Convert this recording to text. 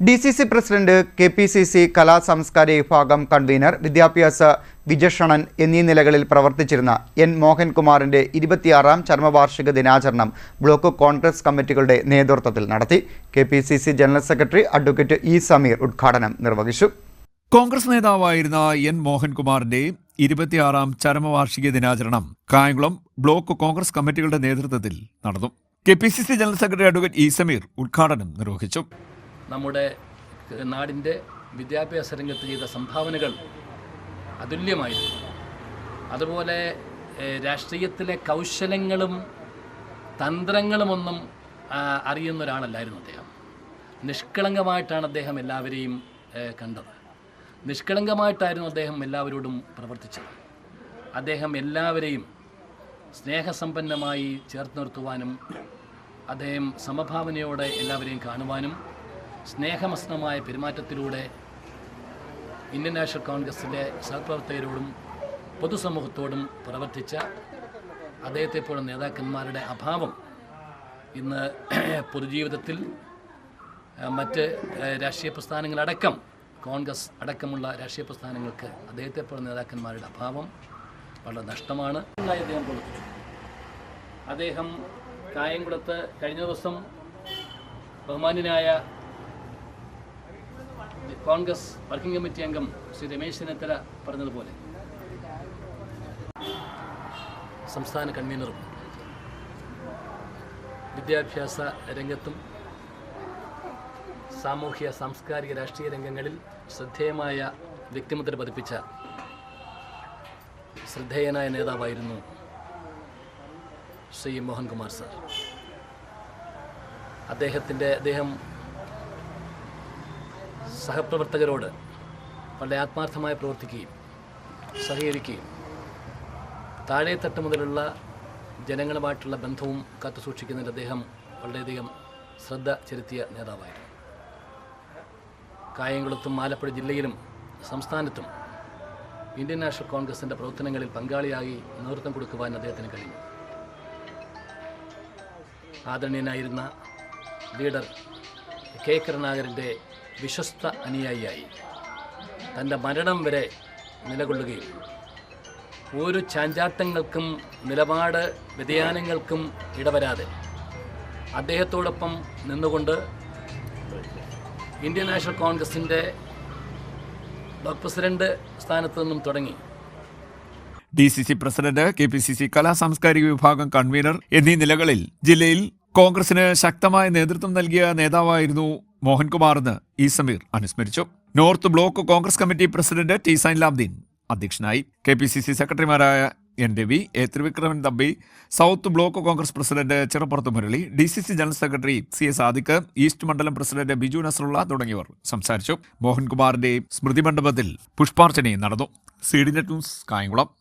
DCC president KPCC കലാ സാംസ്കാരിക വിഭാഗം convener വിദ്യാഭ്യാസ വിചക്ഷണൻ എന്നീ നിലകളിൽ പ്രവർത്തിച്ചിരുന്ന N മോഹൻകുമാറിന്റെ 26ാം ചരമവാർഷിക ദിനാചരണം ബ്ലോക്ക് കോൺഗ്രസ് കമ്മിറ്റികളുടെ നേതൃത്വത്തിൽ നടത്തി. KPCC general secretary advocate E. Sameer ഉദ്ഘാടനം നിർവഹിച്ചു. കോൺഗ്രസ് നേതാവായിരുന്ന N മോഹൻകുമാറിന്റെ 26ാം ചരമവാർഷിക ദിനാചരണം കായംകുളം ബ്ലോക്ക് കോൺഗ്രസ് കമ്മിറ്റികളുടെ നേതൃത്വത്തിൽ നടന്നു. KPCC general secretary advocate E. Sameer ഉദ്ഘാടനം നിർവഹിച്ചു. നമ്മുടെ നാടിൻ്റെ വിദ്യാഭ്യാസ രംഗത്ത് ചെയ്ത സംഭാവനകൾ അതുല്യമായിരുന്നു. അതുപോലെ രാഷ്ട്രീയത്തിലെ കൗശലങ്ങളും തന്ത്രങ്ങളുമൊന്നും അറിയുന്ന ഒരാളല്ലായിരുന്നു അദ്ദേഹം. നിഷ്കളങ്കമായിട്ടാണ് അദ്ദേഹം എല്ലാവരെയും കണ്ടത്. നിഷ്കളങ്കമായിട്ടായിരുന്നു അദ്ദേഹം എല്ലാവരോടും പ്രവർത്തിച്ചത്. അദ്ദേഹം എല്ലാവരെയും സ്നേഹസമ്പന്നമായി ചേർത്ത് നിർത്തുവാനും അദ്ദേഹം സമഭാവനയോടെ എല്ലാവരെയും കാണുവാനും സ്നേഹമസ്നമായ പെരുമാറ്റത്തിലൂടെ ഇന്ത്യൻ നാഷണൽ കോൺഗ്രസിലെ സഹപ്രവർത്തകരോടും പൊതുസമൂഹത്തോടും പ്രവർത്തിച്ച അദ്ദേഹത്തെപ്പോലുള്ള നേതാക്കന്മാരുടെ അഭാവം ഇന്ന് പൊതുജീവിതത്തിൽ മറ്റ് രാഷ്ട്രീയ പ്രസ്ഥാനങ്ങളടക്കം കോൺഗ്രസ് അടക്കമുള്ള രാഷ്ട്രീയ പ്രസ്ഥാനങ്ങൾക്ക് അദ്ദേഹത്തെപ്പോലുള്ള നേതാക്കന്മാരുടെ അഭാവം വളരെ നഷ്ടമാണ്. അദ്ദേഹം പ്രവർത്തിച്ചു. അദ്ദേഹം കായംകുളത്ത് കഴിഞ്ഞ ദിവസം ബഹുമാന്യനായ കോൺഗ്രസ് വർക്കിംഗ് കമ്മിറ്റി അംഗം ശ്രീ രമേശ് ചെന്നിത്തല പറഞ്ഞതുപോലെ സംസ്ഥാന കൺവീനറും വിദ്യാഭ്യാസ രംഗത്തും സാമൂഹ്യ സാംസ്കാരിക രാഷ്ട്രീയ രംഗങ്ങളിൽ ശ്രദ്ധേയമായ വ്യക്തിമുദ്ര പതിപ്പിച്ച ശ്രദ്ധേയനായ നേതാവായിരുന്നു ശ്രീ മോഹൻകുമാർ സാർ. അദ്ദേഹം സഹപ്രവർത്തകരോട് വളരെ ആത്മാർത്ഥമായി പ്രവർത്തിക്കുകയും സഹകരിക്കുകയും താഴെത്തട്ട് മുതലുള്ള ജനങ്ങളുമായിട്ടുള്ള ബന്ധവും കാത്തുസൂക്ഷിക്കുന്നതിൽ അദ്ദേഹം വളരെയധികം ശ്രദ്ധ ചെലുത്തിയ നേതാവായിരുന്നു. കായംകുളത്തും ആലപ്പുഴ ജില്ലയിലും സംസ്ഥാനത്തും ഇന്ത്യൻ നാഷണൽ കോൺഗ്രസിൻ്റെ പ്രവർത്തനങ്ങളിൽ പങ്കാളിയായി നേതൃത്വം കൊടുക്കുവാൻ അദ്ദേഹത്തിന് കഴിഞ്ഞു. ആദരണീയനായിരുന്ന ലീഡർ K. കരുണാകരൻ്റെ വിശ്വസ്ത അനുയായിയായി തൻ്റെ മരണം വരെ നിലകൊള്ളുകയും ഒരു ചാഞ്ചാട്ടങ്ങൾക്കും നിലപാട് വ്യതിയാനങ്ങൾക്കും ഇടവരാതെ അദ്ദേഹത്തോടൊപ്പം നിന്നുകൊണ്ട് ഇന്ത്യൻ നാഷണൽ കോൺഗ്രസിൻ്റെ ബ്ലോക്ക് പ്രസിഡന്റ് സ്ഥാനത്ത് നിന്നും തുടങ്ങി DCC പ്രസിഡന്റ്, KPCC കലാ സാംസ്കാരിക വിഭാഗം കൺവീനർ എന്നീ നിലകളിൽ ജില്ലയിൽ കോൺഗ്രസിന് ശക്തമായ നേതൃത്വം നൽകിയ നേതാവായിരുന്നു മോഹൻകുമാറെന്ന് E. സമീർ അനുസ്മരിച്ചു. North block Congress committee president T. Zainulabdeen അധ്യക്ഷനായി. KPCC സെക്രട്ടറിമാരായ N. Ravi, A. Trivikraman Thampi, south block Congress president Chirappurath Murali, DCC general secretary C. Sadiq, east മണ്ഡലം പ്രസിഡന്റ് ബിജു നസറുള്ള തുടങ്ങിയവർ സംസാരിച്ചു. മോഹൻകുമാറിന്റെ സ്മൃതി മണ്ഡപത്തിൽ പുഷ്പാർച്ചനയും നടന്നു. CD net news, Kayamkulam.